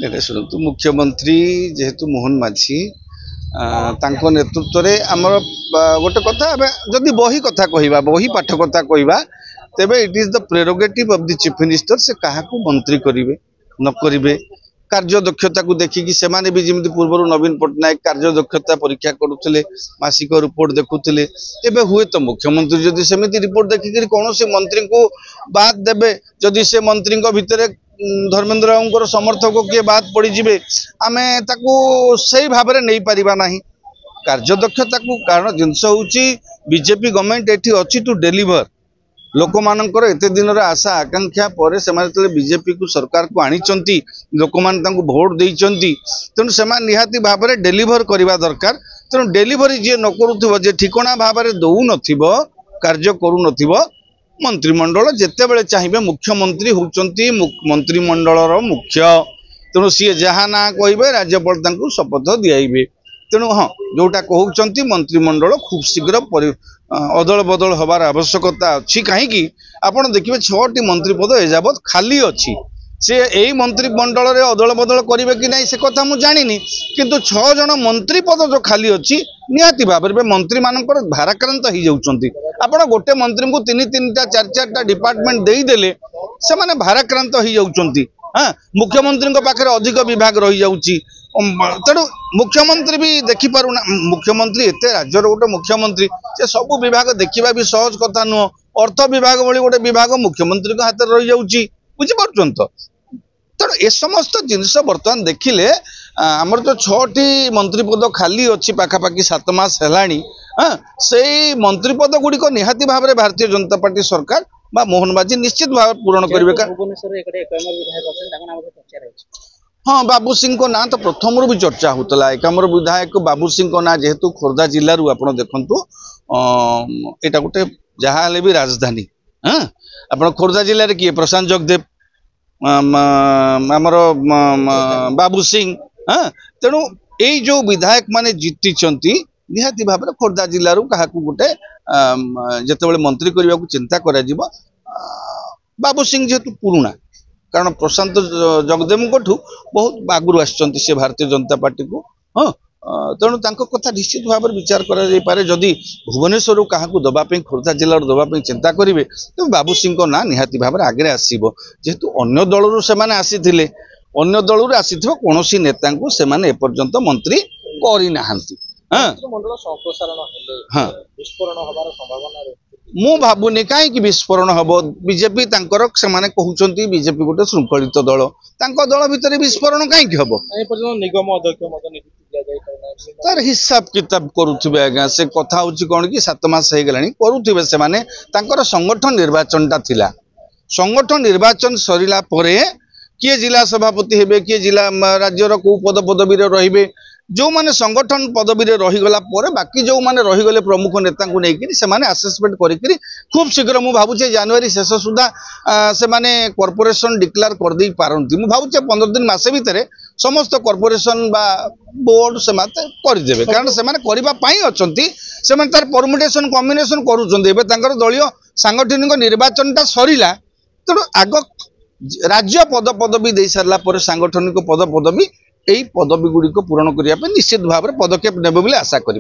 शुणु मुख्यमंत्री जेहेतु मोहन माझी नेतृत्व में आमर गोटे कथा जदि बही कथा कहवा बही पाठ कथा कहवा तेबे it is the prerogative of the chief minister से क्या मंत्री करेंगे न करेंगे कार्य दक्षता को देखिकी से भी जमी पूर्व नवीन पट्टनायक कार्य दक्षता परीक्षा करुले मासिक रिपोर्ट देखुले एवं हुए तो मुख्यमंत्री जदि सेमती रिपोर्ट देखिक कौन से मंत्री को बाद देवे जदि से मंत्री भितर धर्मेंद्र राव समर्थक किए बाद पड़े आमे ताकू सही भाव में नहीं पारिबा नहीं कार्य दक्षता को कारण जिनस होची बीजेपी गवर्नमेंट एठी अछि टू डेलीवर लोक मानकर एते दिन आशा आकांक्षा पर से बीजेपी को सरकार को आनीचंती लोक मान तांको वोट देइचंती तेणु से निहाती भाव में डेलीवर करवा दरकार तेणु डेलीवरी जी न करूथिबो जे ठिकणा भाव में दउ नथिबो कार्य करू नथिबो मंत्रिमंडल जितेबले चाहिए मुख्यमंत्री होउचंती मंत्रिमंडलर मुख्य तेणु सी जहाँ ना कहे राज्यपाल तांको शपथ दियाइबे तेणु हाँ जोटा कहउचंती मंत्रिमंडल खूब शीघ्र अदल बदल हबार आवश्यकता अच्छी कहीं आपड़ देखिए 6टी मंत्री पद एजावत खाली अच्छी से यही मंत्रिमंडल रे अदल बदल करेंगे कि नहीं से कथा मुझे जानी किंतु 6 जन मंत्री पद जो खाली अच्छी निहाती भाव में मंत्री मानकर भाराक्रांत हो जाउचंती आपण गोटे मंत्री को 3-3टा 4-4टा डिपार्टमेंट देदेले से माने भाराक्रांत हो जाउचंती हाँ मुख्यमंत्री पाखे अधिक विभाग रही जाउची तेणु मुख्यमंत्री भी देखिपारुना मुख्यमंत्री एत राज्यर गोटे मुख्यमंत्री से सब विभाग देखा भी सहज कथा नुह अर्थ विभाग भली गोटे विभाग मुख्यमंत्री हाथ रही जाउची बुझीपार तो तेणु ए समस्त जिनस बर्तमान देखिले आमर जो 6टी मंत्री पद खाली अच्छी पाखापाखि 7 मास है हाँ से मंत्री पद गुड़िक निहाती भाव में भारतीय जनता पार्टी सरकार बा मोहन माझी निश्चित भाव पूरण करेंगे। हाँ बाबू सिंह को ना तो प्रथम भी चर्चा होता एकामर विधायक बाबू सिंह को ना जेहेतु खोर्धा जिलू आप देखु यहाँ गोटे जहाँ भी राजधानी हाँ आप खोर्धा जिले किए प्रशांत जगदेव आमर बाबू सिंह हाँ तेणु यही जो विधायक माने जीति निहाती भाव में खोर्धा जिलू क्या गोटे जिते मंत्री करने को चिंता करा बाबू सिंह जेहेतु पुराणा कारण प्रशांत जगदेव बहुत आगुरी आसुँच से भारतीय जनता पार्टी को हाँ तेणु कथा निश्चित भाव में विचार करे जदि भुवनेश्वर क्या दवाई खोर्धा जिलार दवाई चिंता करेंगे तो बाबू सिंह को ना निहाती भाव में आगे आसो जेहेतु अन्य दलू से आसी अन्य दलू आसी कौन नेता को से एपर्यंत मंत्री करना हाँ मु भावुनी कहीं विस्फोरण हम बीजेपी कहते बीजेपी गोटे श्रृंखलित दल दल भितर विस्फोरण कहीं हम तार हिसाब किताब करुवे आज्ञा से कथा हूँ कौन कि 7 मास हो गला करुवे से संगठन निर्वाचन थिला संगठन निर्वाचन सरला किए जिला सभापति हेबे किए जिला राज्यर को पद पदवी रे जो माने संगठन पदवी रे रहीगला बाकी जो माने रहीगले प्रमुख नेता को लेकिन से माने असेसमेंट करी खूब शीघ्र मु भावुचे जनवरी शेष सुधा से माने कॉर्पोरेशन डिक्लेयर कर दे पारंती मु भावुचे 15 दिन मासे भितरे समस्त कॉर्पोरेशन बा बोर्ड से माते कर देबे कारण से माने करिबा पई अछंती से माने तार परमुटेशन कॉम्बिनेशन करूचंदी एबे तांकर दलियो सांगठनिक निर्वाचनटा सरीला तो आग राज्य पद पदवी दे सारला पर सांगठनिक पद पदवी यही पदवी गुड़ी को पूरण करने निश्चित भाव में पदक्षेप नेबे बोली आशा करिबा।